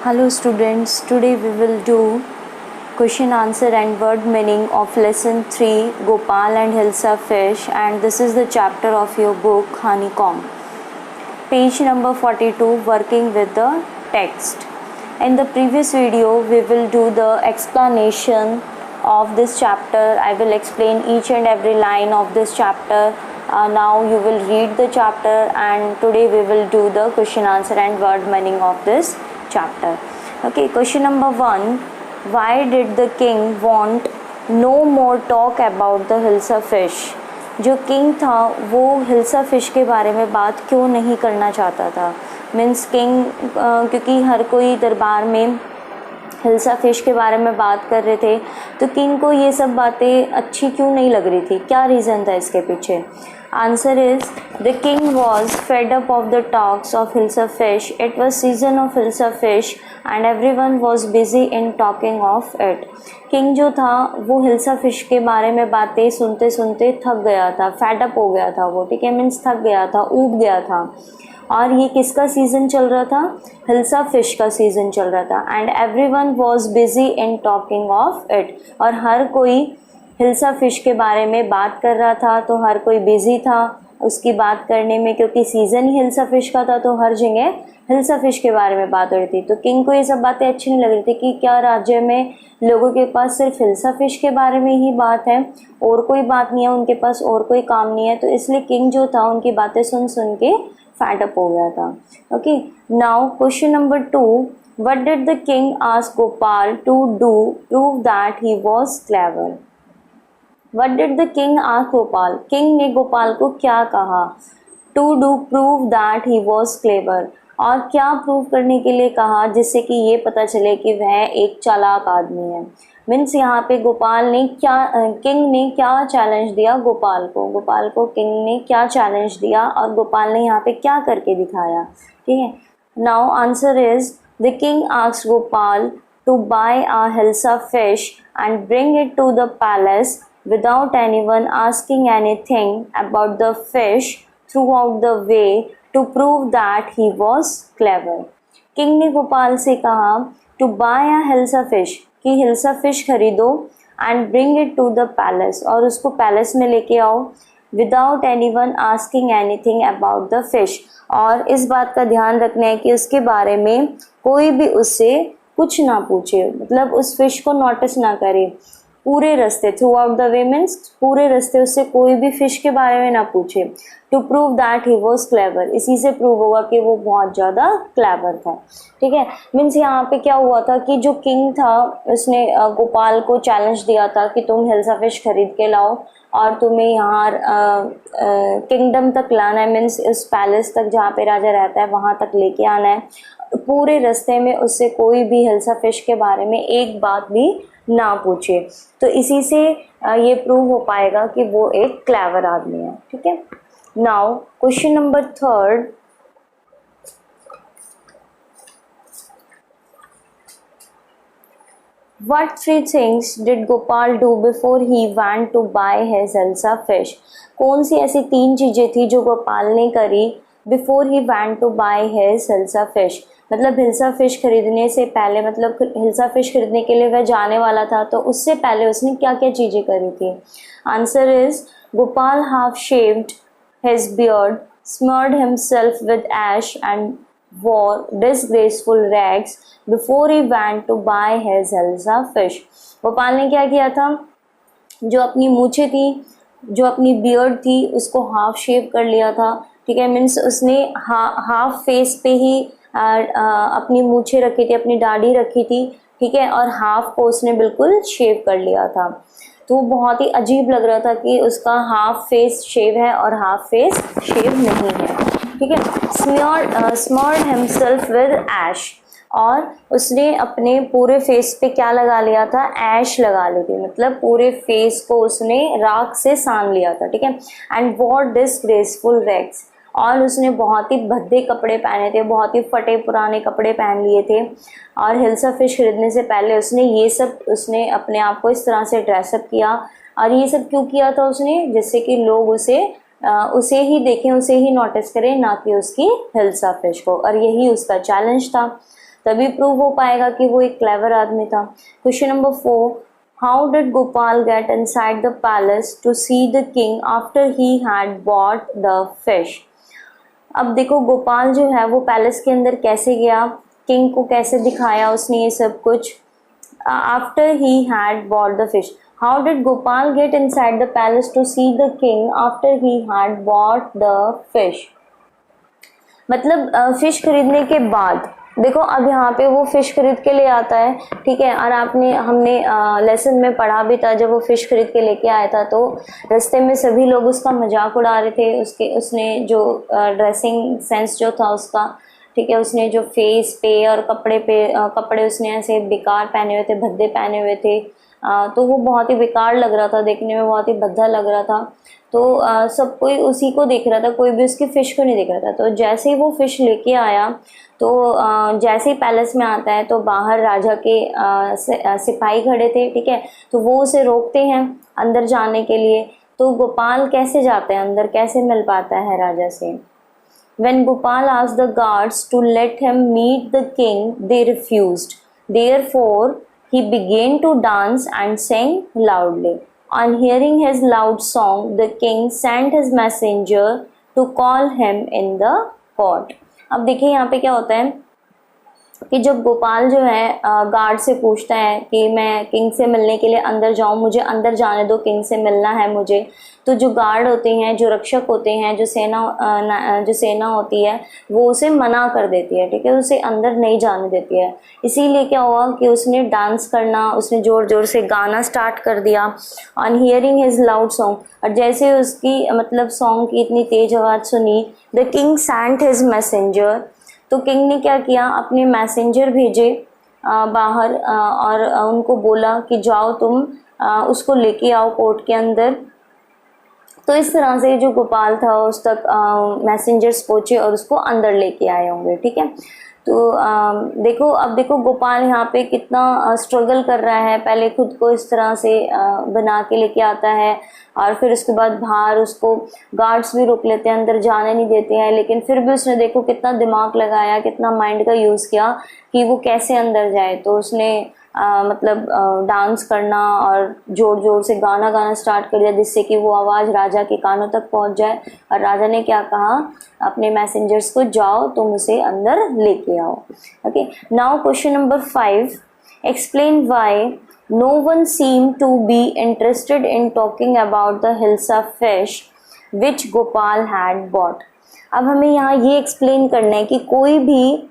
Hello students, today we will do question answer and word meaning of lesson 3 Gopal and Hilsa fish, and this is the chapter of your book Honeycomb. Page number 42, working with the text. In the previous video we will do the explanation of this chapter. I will explain each and every line of this chapter. Now you will read the chapter, and today we will do the question answer and word meaning of this chapter. Okay, question number 1. Why did the king want no more talk about the Hilsa fish? जो king था वो hilsa fish के बारे में बात क्यों नहीं करना चाहता था? मीन्स किंग क्योंकि हर कोई दरबार में हिल्सा फिश के बारे में बात कर रहे थे, तो किंग को ये सब बातें अच्छी क्यों नहीं लग रही थी? क्या रीज़न था इसके पीछे? Answer is the king was fed up of the talks of hilsa fish. It was season of hilsa fish and everyone was busy in talking of it. King जो था वो हिल्सा फिश के बारे में बातें सुनते सुनते थक गया था, फेड अप हो गया था वो, ठीक है, मीन्स थक गया था, ऊब गया था. और ये किसका सीज़न चल रहा था? हिल्सा फिश का सीज़न चल रहा था. And everyone was busy in talking of it. और हर कोई हिल्सा फिश के बारे में बात कर रहा था, तो हर कोई बिजी था उसकी बात करने में, क्योंकि सीज़न ही हिल्सा फिश का था, तो हर जगह हिल्सा फिश के बारे में बात हो रही थी. तो किंग को ये सब बातें अच्छी नहीं लग रही थी कि क्या राज्य में लोगों के पास सिर्फ हिल्सा फिश के बारे में ही बात है, और कोई बात नहीं है, उनके पास और कोई काम नहीं है. तो इसलिए किंग जो था उनकी बातें सुन सुन के फैट अप हो गया था. Okay, now question number 2. What did the king ask Gopal to do prove that he was clever? What did the king ask Gopal? King ने गोपाल को क्या कहा? To do prove that he was clever. और क्या prove करने के लिए कहा? जिससे कि ये पता चले कि वह एक चालाक आदमी है. मीन्स यहाँ पे गोपाल ने क्या, किंग ने क्या चैलेंज दिया गोपाल को किंग ने क्या चैलेंज दिया, और गोपाल ने यहाँ पे क्या करके दिखाया. ठीक है, now answer is the king asked Gopal to buy a hilsa fish and bring it to the palace without anyone asking anything about the fish throughout the way to prove that he was clever. King ने गोपाल से कहा to buy a hilsa fish, कि hilsa fish खरीदो, and bring it to the palace, और उसको palace में लेके आओ, without anyone asking anything about the fish. और इस बात का ध्यान रखना है कि उसके बारे में कोई भी उससे कुछ ना पूछे, मतलब उस फिश को नोटिस ना करे पूरे रास्ते. Through out the way means पूरे रास्ते उससे कोई भी फिश के बारे में ना पूछे. To prove that he was clever, इसी से प्रूव होगा कि वो बहुत ज़्यादा क्लेवर था. ठीक है, मीन्स यहाँ पे क्या हुआ था कि जो किंग था उसने गोपाल को चैलेंज दिया था कि तुम हिल्सा फिश खरीद के लाओ और तुम्हें यहाँ किंगडम तक लाना है, मीन्स इस पैलेस तक जहाँ पे राजा रहता है वहाँ तक लेके आना है. पूरे रास्ते में उससे कोई भी हिल्सा फिश के बारे में एक बात भी ना पूछे. तो इसी से ये प्रूव हो पाएगा कि वो एक क्लेवर आदमी है. ठीक है, now question number 3. What 3 things did Gopal do before he went to buy his Hilsa fish? कौन सी ऐसी 3 चीज़ें थी जो गोपाल ने करी before he want to buy his hilsa fish? मतलब हिल्सा फिश खरीदने से पहले, मतलब हिल्सा फिश खरीदने के लिए वह जाने वाला था, तो उससे पहले उसने क्या क्या चीज़ें करी थी? Answer is Gopal half shaved his beard, smeared himself with ash and wore disgraceful rags before he went to buy his Hilsa fish. Gopal ने क्या किया था? जो अपनी मूछें थी, जो अपनी बियर्ड थी, उसको हाफ शेव कर लिया था. ठीक है, मीन्स उसने हाफ फेस पे ही अपनी मूछें रखी थी, अपनी दाढ़ी रखी थी. ठीक है, और हाफ को उसने बिल्कुल शेव कर लिया था. तो बहुत ही अजीब लग रहा था कि उसका हाफ फेस शेव है और हाफ फेस शेव नहीं है. ठीक है, स्मर्ड हिमसेल्फ विद ऐश, और उसने अपने पूरे फेस पे क्या लगा लिया था? ऐश लगा ली थी, मतलब पूरे फेस को उसने राख से सान लिया था. ठीक है, एंड वॉर डिसग्रेसफुल रैग्स, और उसने बहुत ही भद्दे कपड़े पहने थे, बहुत ही फटे पुराने कपड़े पहन लिए थे. और हिल्सा फिश खरीदने से पहले उसने अपने आप को इस तरह से ड्रेसअप किया. और ये सब क्यों किया था उसने? जिससे कि लोग उसे ही देखें, उसे ही नोटिस करें, ना कि उसकी हिल्सा फिश को. और यही उसका चैलेंज था. तभी प्रूव हो पाएगा कि वो एक क्लेवर आदमी था। Question number 4, how did Gopal get inside the palace to see the king after he had bought the fish. अब देखो गोपाल जो है वो पैलेस के अंदर कैसे गया, किंग को कैसे दिखाया उसने ये सब कुछ, after he had bought the fish. How did Gopal get inside the palace to see the king after he had bought the fish. मतलब फिश खरीदने के बाद, देखो अब यहाँ पे वो फिश खरीद के ले आता है, ठीक है, और हमने लेसन में पढ़ा भी था, जब वो फिश खरीद के लेके आया था तो रास्ते में सभी लोग उसका मजाक उड़ा रहे थे, उसने जो ड्रेसिंग सेंस जो था उसका, ठीक है, उसने जो फेस पे और कपड़े उसने ऐसे बेकार पहने हुए थे, भद्दे पहने हुए थे, तो वो बहुत ही बेकार लग रहा था, देखने में बहुत ही भद्दा लग रहा था। तो सब कोई उसी को देख रहा था, कोई भी उसकी फ़िश को नहीं देख रहा था। तो जैसे ही वो फ़िश लेके आया तो जैसे ही पैलेस में आता है तो बाहर राजा के सिपाही खड़े थे, ठीक है, तो वो उसे रोकते हैं अंदर जाने के लिए। तो गोपाल कैसे जाते हैं अंदर, कैसे मिल पाता है राजा से। When Gopal asked the guards to let him meet the king, they refused. Therefore, he began to dance and sing loudly. On hearing his loud song, the king sent his messenger to call him in the court. अब देखिए यहाँ पे क्या होता है कि जब गोपाल जो है गार्ड से पूछता है कि मैं किंग से मिलने के लिए अंदर जाऊं, मुझे अंदर जाने दो, किंग से मिलना है मुझे, तो जो गार्ड होते हैं, जो रक्षक होते हैं, जो सेना होती है वो उसे मना कर देती है, ठीक है, उसे अंदर नहीं जाने देती है। इसीलिए क्या हुआ कि उसने डांस करना, उसने ज़ोर ज़ोर से गाना स्टार्ट कर दिया। On hearing his loud song, और जैसे उसकी मतलब सॉन्ग की इतनी तेज़ आवाज़ सुनी, the king sent his messenger, तो किंग ने क्या किया, अपने मैसेंजर भेजे बाहर और उनको बोला कि जाओ तुम उसको लेके आओ कोर्ट के अंदर। तो इस तरह से जो गोपाल था उस तक मैसेंजर्स पहुँचे और उसको अंदर लेके आए होंगे, ठीक है। तो देखो अब देखो गोपाल यहाँ पे कितना स्ट्रगल कर रहा है, पहले खुद को इस तरह से बना के लेके आता है और फिर उसके बाद बाहर उसको गार्ड्स भी रोक लेते हैं, अंदर जाने नहीं देते हैं, लेकिन फिर भी उसने देखो कितना दिमाग लगाया, कितना माइंड का यूज़ किया कि वो कैसे अंदर जाए। तो उसने मतलब डांस करना और ज़ोर ज़ोर से गाना स्टार्ट कर दिया जिससे कि वो आवाज़ राजा के कानों तक पहुंच जाए। और राजा ने क्या कहा, अपने मैसेंजर्स को जाओ तुम उसे अंदर लेके आओ। Okay, now question number 5, explain why no one seem to be interested in talking about the hilsa fish which Gopal had bought. अब हमें यहाँ ये एक्सप्लेन करना है कि कोई भी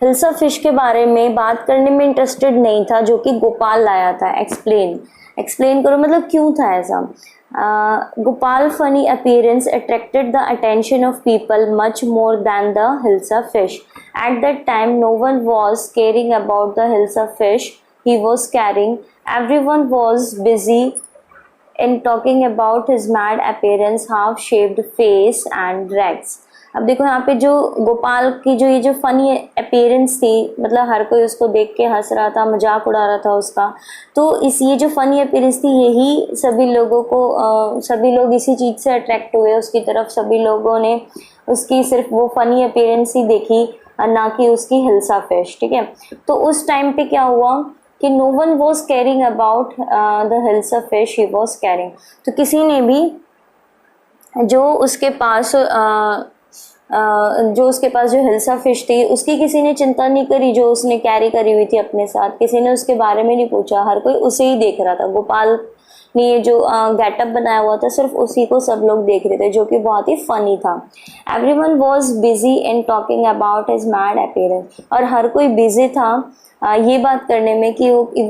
हिल्सा फिश के बारे में बात करने में इंटरेस्टेड नहीं था जो कि गोपाल लाया था। एक्सप्लेन करो, मतलब क्यों था ऐसा। Gopal funny appearance attracted the attention of people much more than the hilsa fish. At that time no one was caring about the hilsa fish he was carrying. Everyone was busy in talking about his mad appearance, half shaved face and rags। अब देखो यहाँ पे जो गोपाल की जो ये जो funny appearance थी, मतलब हर कोई उसको देख के हंस रहा था, मजाक उड़ा रहा था उसका, तो ये जो फनी अपीयरेंस थी यही सभी लोगों को सभी लोग इसी चीज़ से अट्रैक्ट हुए उसकी तरफ। सभी लोगों ने उसकी सिर्फ वो फनी अपीयरेंस ही देखी और ना कि उसकी हिल्सा फिश, ठीक है। तो उस टाइम पे क्या हुआ कि no one was carrying about the hilsa fish he was carrying. तो किसी ने भी जो उसके पास जो हिल्सा फिश थी उसकी किसी ने चिंता नहीं करी, जो उसने कैरी करी हुई थी अपने साथ, किसी ने उसके बारे में नहीं पूछा, हर कोई उसे ही देख रहा था। गोपाल ने ये जो गेटअप बनाया हुआ था सिर्फ उसी को सब लोग देख रहे थे, जो कि बहुत ही फनी था। Everyone was busy in talking about his mad appearance, और हर कोई बिजी था ये बात करने में कि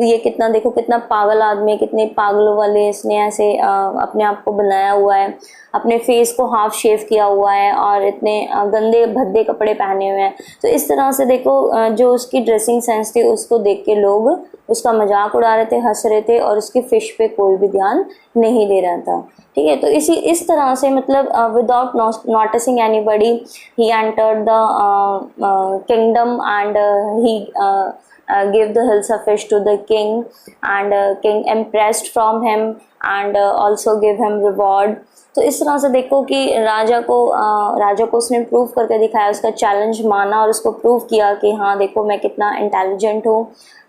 ये कितना, देखो कितना पागल आदमी है, कितने पागलों वाले इसने ऐसे अपने आप को बनाया हुआ है, अपने फेस को हाफ शेव किया हुआ है और इतने गंदे भद्दे कपड़े पहने हुए हैं। तो इस तरह से देखो जो उसकी ड्रेसिंग सेंस थी उसको देख के लोग उसका मजाक उड़ा रहे थे, हंस रहे थे और उसकी फिश पे कोई भी ध्यान नहीं दे रहा था, ठीक है। तो इस तरह से मतलब without noticing anybody he entered the kingdom and he give the hilsa fish to the king, and king impressed from him and also give him reward. तो इस तरह से देखो कि राजा को उसने प्रूव करके दिखाया, उसका चैलेंज माना और उसको प्रूव किया कि हाँ देखो मैं कितना इंटेलिजेंट हूँ,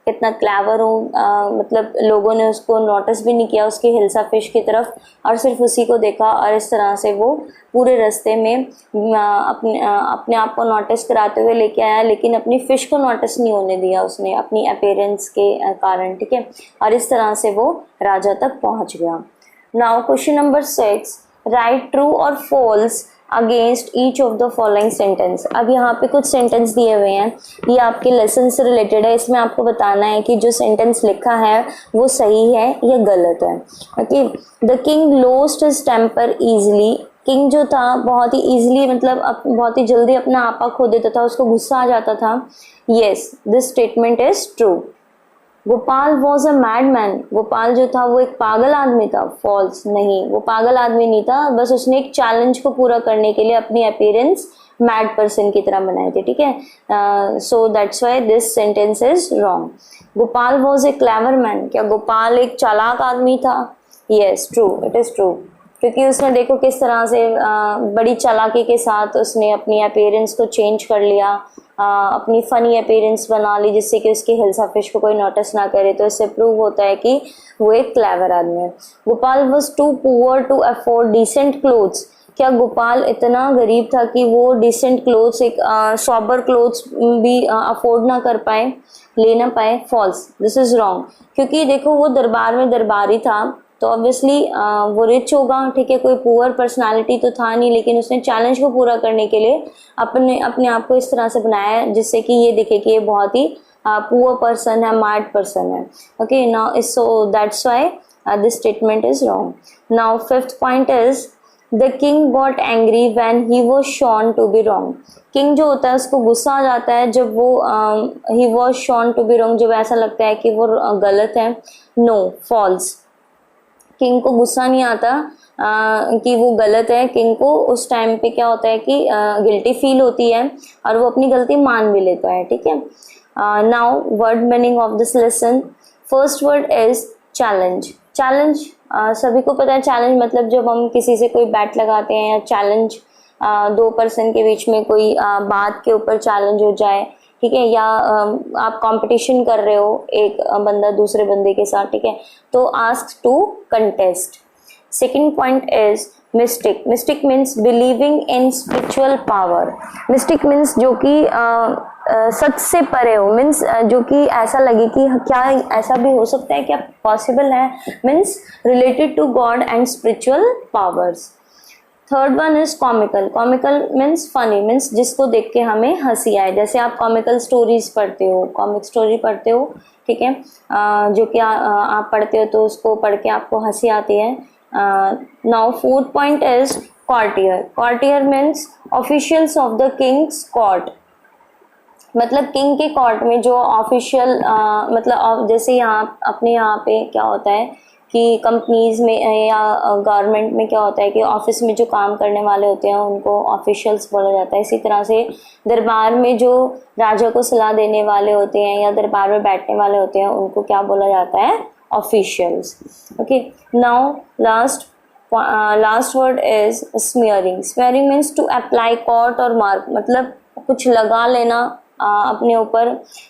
कितना क्लेवर हूँ। मतलब लोगों ने उसको नोटिस भी नहीं किया उसकी हिल्सा फिश की तरफ, और सिर्फ उसी को देखा, और इस तरह से वो पूरे रास्ते में अपने आप को नोटिस कराते हुए लेके आया, लेकिन अपनी फिश को नोटिस नहीं होने दिया उसने अपनी अपीयरेंस के कारण, ठीक है। और इस तरह से वो राजा तक पहुंच गया। Now question number 6, write true और false against each of the following sentence. अब यहाँ पे कुछ सेंटेंस दिए हुए हैं, ये आपके लेसन से रिलेटेड है। इसमें आपको बताना है कि जो सेंटेंस लिखा है वो सही है या गलत है। Okay, the king lost his temper easily. King जो था बहुत ही ईजिली, मतलब बहुत ही जल्दी अपना आपा खो देता था, उसको गुस्सा आ जाता था। Yes, this statement is true. Gopal was a mad man. Gopal जो था वो एक पागल आदमी था। फॉल्स, नहीं, वो पागल आदमी नहीं था, बस उसने एक चैलेंज को पूरा करने के लिए अपनी अपीयरेंस मैड पर्सन की तरह बनाए थे, ठीक है। सो that's why this sentence is wrong. Gopal was a clever man. क्या गोपाल एक चालाक आदमी था? Yes, true, it is true, क्योंकि उसने देखो किस तरह से बड़ी चालाकी के साथ उसने अपनी अपीयरेंस को चेंज कर लिया, अपनी फनी अपीयरेंस बना ली, जिससे कि उसकी हिल्सा फिश को कोई नोटिस ना करे। तो इससे प्रूव होता है कि वो एक क्लेवर आदमी है। Gopal was too poor to afford decent clothes. क्या गोपाल इतना गरीब था कि वो डिसेंट क्लोथ्स, एक सॉबर क्लोथ्स भी अफोर्ड ना कर पाए, ले ना पाए? फॉल्स, दिस इज रॉन्ग, क्योंकि देखो वो दरबार में दरबारी था तो ऑब्वियसली वो रिच होगा, ठीक है, कोई पुअर पर्सनालिटी तो था नहीं, लेकिन उसने चैलेंज को पूरा करने के लिए अपने आप को इस तरह से बनाया जिससे कि ये दिखे कि ये बहुत ही पुअर पर्सन है, मैड पर्सन है। Okay, now so that's why this statement is wrong. Now fifth point is the king got angry when he was shown to be wrong. King जो होता है उसको गुस्सा आ जाता है जब वो he was shown to be wrong, जब ऐसा लगता है कि वो गलत है। नो, फॉल्स, किंग को गुस्सा नहीं आता कि वो गलत है। किंग को उस टाइम पे क्या होता है कि गिल्टी फील होती है और वो अपनी गलती मान भी लेता है, ठीक है। Now word meaning of this lesson. First word is challenge. Challenge सभी को पता है, चैलेंज मतलब जब हम किसी से कोई बैट लगाते हैं या चैलेंज, दो पर्सन के बीच में कोई बात के ऊपर चैलेंज हो जाए, ठीक है, या आप कंपटीशन कर रहे हो एक बंदा दूसरे बंदे के साथ, ठीक है, तो ask to contest. Second point is mystic. Mystic means believing in spiritual power. Mystic means जो कि सच से परे हो, मीन्स जो कि ऐसा लगे कि क्या ऐसा भी हो सकता है, क्या पॉसिबल है, means related to God and spiritual powers. Third one is comical. Comical means funny, means जिसको देख के हमें हंसी आए। जैसे आप कॉमिकल स्टोरीज पढ़ते हो, कॉमिक स्टोरी पढ़ते हो, ठीक है, जो कि आप पढ़ते हो तो उसको पढ़ के आपको हंसी आती है। Now fourth point is courtier. Courtier means officials of the king's court. मतलब किंग के कोर्ट में जो ऑफिशियल, मतलब जैसे यहाँ अपने यहाँ पे क्या होता है कि कंपनीज में या गवर्नमेंट में क्या होता है कि ऑफिस में जो काम करने वाले होते हैं उनको ऑफिशियल्स बोला जाता है। इसी तरह से दरबार में जो राजा को सलाह देने वाले होते हैं या दरबार में बैठने वाले होते हैं उनको क्या बोला जाता है? Officials. Okay, now last word is smearing. Smearing means to apply coat और मार्क, मतलब कुछ लगा लेना अपने ऊपर,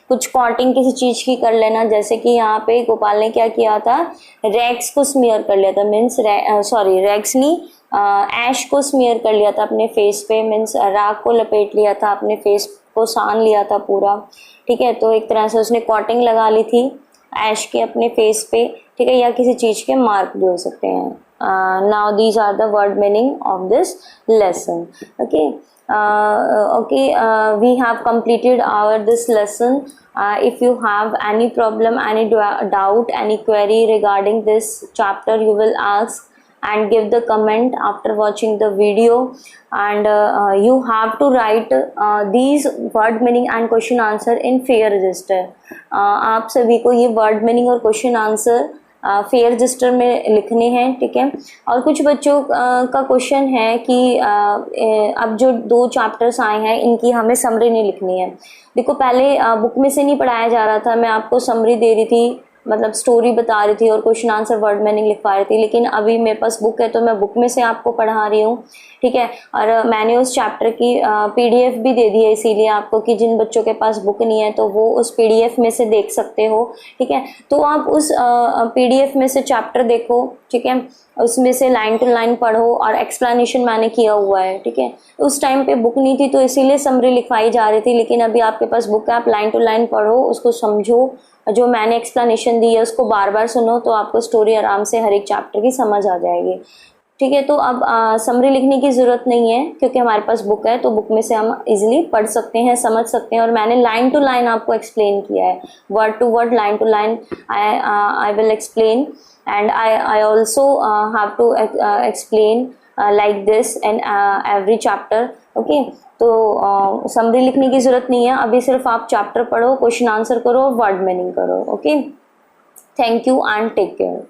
कुछ कॉटिंग किसी चीज की कर लेना। जैसे कि यहाँ पे गोपाल ने क्या किया था, रैक्स को स्मियर कर लिया था, मीन्स रैक्स नहीं, ऐश को स्मियर कर लिया था अपने फेस पे, मीन्स राख को लपेट लिया था, अपने फेस को सान लिया था पूरा, ठीक है। तो एक तरह से उसने कॉटिंग लगा ली थी ऐश के अपने फेस पे, ठीक है, या किसी चीज के मार्क भी हो सकते हैं। Now these are the word meaning of this lesson. Okay, we have completed this lesson. If you have any problem, any doubt, any query regarding this chapter, you will ask and give the comment after watching the video. And you have to write these word meaning and question answer in fair register. आप सभी को ये word meaning और question answer fair register में लिखने हैं, ठीक है। और कुछ बच्चों का क्वेश्चन है कि अब जो 2 चैप्टर्स आए हैं इनकी हमें समरी नहीं लिखनी है। देखो पहले बुक में से नहीं पढ़ाया जा रहा था, मैं आपको समरी दे रही थी मतलब स्टोरी बता रही थी और क्वेश्चन आंसर वर्ड मीनिंग लिखवा रही थी, लेकिन अभी मेरे पास बुक है तो मैं बुक में से आपको पढ़ा रही हूँ, ठीक है। और मैंने उस चैप्टर की पीडीएफ भी दे दी है, इसीलिए आपको कि जिन बच्चों के पास बुक नहीं है तो वो उस पीडीएफ में से देख सकते हो, ठीक है। तो आप उस पीडीएफ में से चैप्टर देखो, ठीक है, उसमें से लाइन टू लाइन पढ़ो और एक्सप्लेनेशन मैंने किया हुआ है, ठीक है। उस टाइम पे बुक नहीं थी तो इसीलिए समरी लिखवाई जा रही थी, लेकिन अभी आपके पास बुक है, आप लाइन टू लाइन पढ़ो, उसको समझो, जो मैंने एक्सप्लेनेशन दी है उसको बार बार सुनो, तो आपको स्टोरी आराम से हर एक चैप्टर की समझ आ जाएगी, ठीक है। तो अब समरी लिखने की ज़रूरत नहीं है क्योंकि हमारे पास बुक है, तो बुक में से हम इजीली पढ़ सकते हैं, समझ सकते हैं। और मैंने लाइन टू लाइन आपको एक्सप्लेन किया है, word to word, line to line I will explain, and I also have to explain like this in every chapter, okay. तो समरी लिखने की ज़रूरत नहीं है, अभी सिर्फ आप चैप्टर पढ़ो, क्वेश्चन आंसर करो, वर्ड मीनिंग करो, okay. Thank you and take care.